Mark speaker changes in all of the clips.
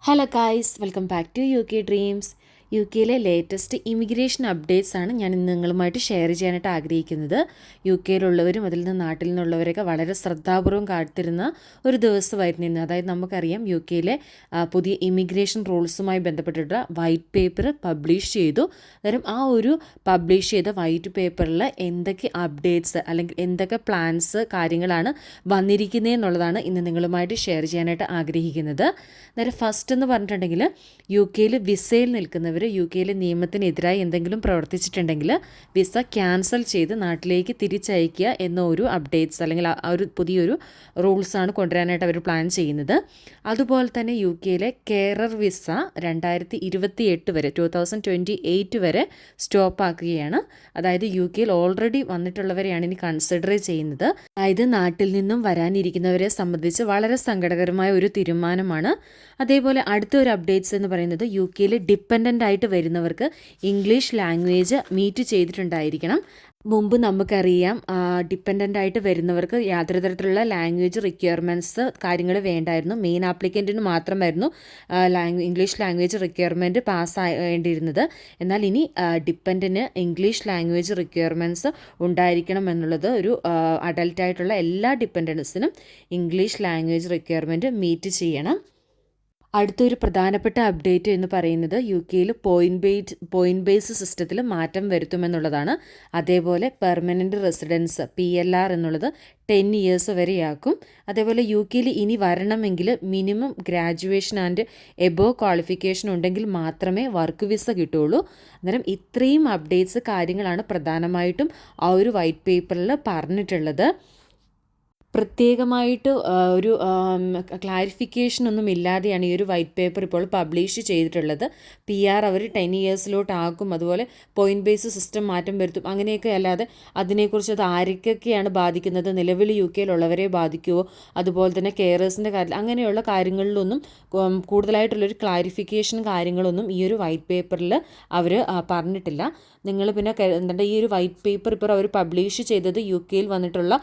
Speaker 1: Hello guys, welcome back to UK dreams. യു കെയിലെ latest immigration updates ആണ് ഞാൻ ഇന്ന് നിങ്ങളുമായിട്ട് ഷെയർ ചെയ്യാനായിട്ട് ആഗ്രഹിക്കുന്നത്. യു കെയിലുള്ളവരും അതിൽ നിന്ന് നാട്ടിൽ നിന്നുള്ളവരൊക്കെ വളരെ ശ്രദ്ധാപൂർവ്വം കാത്തിരുന്ന ഒരു ദിവസമായിരുന്നു ഇന്ന്. അതായത് നമുക്കറിയാം യു കെയിലെ പുതിയ ഇമിഗ്രേഷൻ റൂൾസുമായി ബന്ധപ്പെട്ടിട്ട് വൈറ്റ് പേപ്പർ പബ്ലിഷ് ചെയ്തു. അന്നേരം ആ ഒരു പബ്ലിഷ് ചെയ്ത വൈറ്റ് പേപ്പറിൽ എന്തൊക്കെ അപ്ഡേറ്റ്സ് അല്ലെങ്കിൽ എന്തൊക്കെ പ്ലാൻസ് കാര്യങ്ങളാണ് വന്നിരിക്കുന്നതെന്നുള്ളതാണ് ഇന്ന് നിങ്ങളുമായിട്ട് ഷെയർ ചെയ്യാനായിട്ട് ആഗ്രഹിക്കുന്നത്. അന്നേരം ഫസ്റ്റ് എന്ന് പറഞ്ഞിട്ടുണ്ടെങ്കിൽ യു കെയിൽ വിസയിൽ നിൽക്കുന്നവർ യു കെയിലെ നിയമത്തിനെതിരായി എന്തെങ്കിലും പ്രവർത്തിച്ചിട്ടുണ്ടെങ്കിൽ വിസ ക്യാൻസൽ ചെയ്ത് നാട്ടിലേക്ക് തിരിച്ചയക്കുക എന്ന ഒരു അപ്ഡേറ്റ്സ് അല്ലെങ്കിൽ ആ ഒരു പുതിയൊരു റൂൾസാണ് കൊണ്ടുവരാനായിട്ട് അവർ പ്ലാൻ ചെയ്യുന്നത്. അതുപോലെ തന്നെ യു കെയിലെ കെയറർ വിസ 2028 വരെ 2028 വരെ സ്റ്റോപ്പ് ആക്കുകയാണ്. അതായത് യു കെയിൽ ഓൾറെഡി വന്നിട്ടുള്ളവരെയാണ് ഇനി കൺസിഡർ ചെയ്യുന്നത്. അതായത് നാട്ടിൽ നിന്നും വരാനിരിക്കുന്നവരെ സംബന്ധിച്ച് വളരെ സങ്കടകരമായ ഒരു തീരുമാനമാണ്. അതേപോലെ അടുത്ത ഒരു അപ്ഡേറ്റ്സ് എന്ന് പറയുന്നത് യു കെയിൽ ഡിപ്പെൻഡൻ്റ് ആയിട്ട് വരുന്നവർക്ക് ഇംഗ്ലീഷ് ലാംഗ്വേജ് മീറ്റ് ചെയ്തിട്ടുണ്ടായിരിക്കണം. മുമ്പ് നമുക്കറിയാം ഡിപ്പെൻഡൻ്റ് ആയിട്ട് വരുന്നവർക്ക് യാതൊരു തരത്തിലുള്ള ലാംഗ്വേജ് റിക്വയർമെൻറ്റ്സ് കാര്യങ്ങൾ വേണ്ടായിരുന്നു. മെയിൻ ആപ്ലിക്കൻറ്റിന് മാത്രമായിരുന്നു ഇംഗ്ലീഷ് ലാംഗ്വേജ് റിക്വയർമെൻറ്റ് പാസ്സാവേണ്ടിയിരുന്നത്. എന്നാൽ ഇനി ഡിപ്പെൻഡിന് ഇംഗ്ലീഷ് ലാംഗ്വേജ് റിക്വയർമെൻറ്റ്സ് ഉണ്ടായിരിക്കണം എന്നുള്ളത് ഒരു അഡൽട്ടായിട്ടുള്ള എല്ലാ ഡിപ്പെൻഡൻസിനും ഇംഗ്ലീഷ് ലാംഗ്വേജ് റിക്വയർമെൻറ്റ് മീറ്റ് ചെയ്യണം. അടുത്തൊരു പ്രധാനപ്പെട്ട അപ്ഡേറ്റ് എന്ന് പറയുന്നത് യു കെയിൽ പോയിൻറ്റ് ബേസ് സിസ്റ്റത്തിൽ മാറ്റം വരുത്തുമെന്നുള്ളതാണ്. അതേപോലെ പെർമനൻറ്റ് റെസിഡൻസ് PLR എന്നുള്ളത് 10 ഇയേഴ്സ് വരെയാക്കും. അതേപോലെ യു കെയിൽ ഇനി വരണമെങ്കിൽ minimum graduation and above qualification ഉണ്ടെങ്കിൽ മാത്രമേ വർക്ക് വിസ കിട്ടുകയുള്ളൂ. അന്നേരം ഇത്രയും അപ്ഡേറ്റ്സ് കാര്യങ്ങളാണ് പ്രധാനമായിട്ടും ആ ഒരു വൈറ്റ് പേപ്പറിൽ പറഞ്ഞിട്ടുള്ളത്. പ്രത്യേകമായിട്ട് ഒരു ക്ലാരിഫിക്കേഷനൊന്നും ഇല്ലാതെയാണ് ഈ ഒരു വൈറ്റ് പേപ്പർ ഇപ്പോൾ പബ്ലിഷ് ചെയ്തിട്ടുള്ളത്. PR അവർ 10 ഇയേഴ്സിലോട്ടാക്കും, അതുപോലെ പോയിൻറ്റ് ബേസ് സിസ്റ്റം മാറ്റം വരുത്തും, അങ്ങനെയൊക്കെ അല്ലാതെ അതിനെക്കുറിച്ച് അത് ആരൊക്കെയാണ് ബാധിക്കുന്നത്, നിലവിൽ യു കെയിലുള്ളവരെ ബാധിക്കുമോ, അതുപോലെ തന്നെ കെയറേഴ്സിൻ്റെ കാര്യത്തിൽ അങ്ങനെയുള്ള കാര്യങ്ങളിലൊന്നും കൂടുതലായിട്ടുള്ളൊരു ക്ലാരിഫിക്കേഷൻ കാര്യങ്ങളൊന്നും ഈ ഒരു വൈറ്റ് പേപ്പറിൽ അവർ പറഞ്ഞിട്ടില്ല. നിങ്ങൾ പിന്നെ എന്താ ഈ ഒരു വൈറ്റ് പേപ്പർ ഇപ്പോൾ അവർ പബ്ലിഷ് ചെയ്തത് യു കെയിൽ വന്നിട്ടുള്ള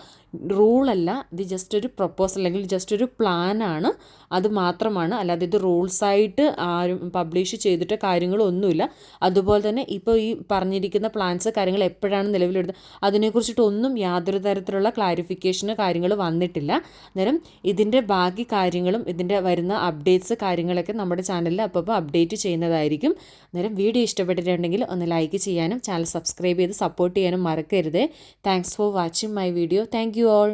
Speaker 1: റൂളല്ല, ഇത് ജസ്റ്റ് ഒരു പ്രൊപ്പോസൽ അല്ലെങ്കിൽ ജസ്റ്റ് ഒരു പ്ലാനാണ്, അത് മാത്രമാണ്. അല്ലാതെ ഇത് റൂൾസായിട്ട് ആരും പബ്ലിഷ് ചെയ്തിട്ട് കാര്യങ്ങളൊന്നുമില്ല. അതുപോലെ തന്നെ ഇപ്പോൾ ഈ പറഞ്ഞിരിക്കുന്ന പ്ലാൻസ് കാര്യങ്ങൾ എപ്പോഴാണ് നിലവിലെടുത്തത് അതിനെക്കുറിച്ചിട്ടൊന്നും യാതൊരു തരത്തിലുള്ള ക്ലാരിഫിക്കേഷന് കാര്യങ്ങൾ വന്നിട്ടില്ല. അന്നേരം ഇതിൻ്റെ ബാക്കി കാര്യങ്ങളും ഇതിൻ്റെ വരുന്ന അപ്ഡേറ്റ്സ് കാര്യങ്ങളൊക്കെ നമ്മുടെ ചാനലിൽ അപ്പോൾ അപ്ഡേറ്റ് ചെയ്യുന്നതായിരിക്കും. അന്നേരം വീഡിയോ ഇഷ്ടപ്പെട്ടിട്ടുണ്ടെങ്കിൽ ഒന്ന് ലൈക്ക് ചെയ്യാനും ചാനൽ സബ്സ്ക്രൈബ് ചെയ്ത് സപ്പോർട്ട് ചെയ്യാനും മറക്കരുത്. Thanks for watching my video. Thank you all.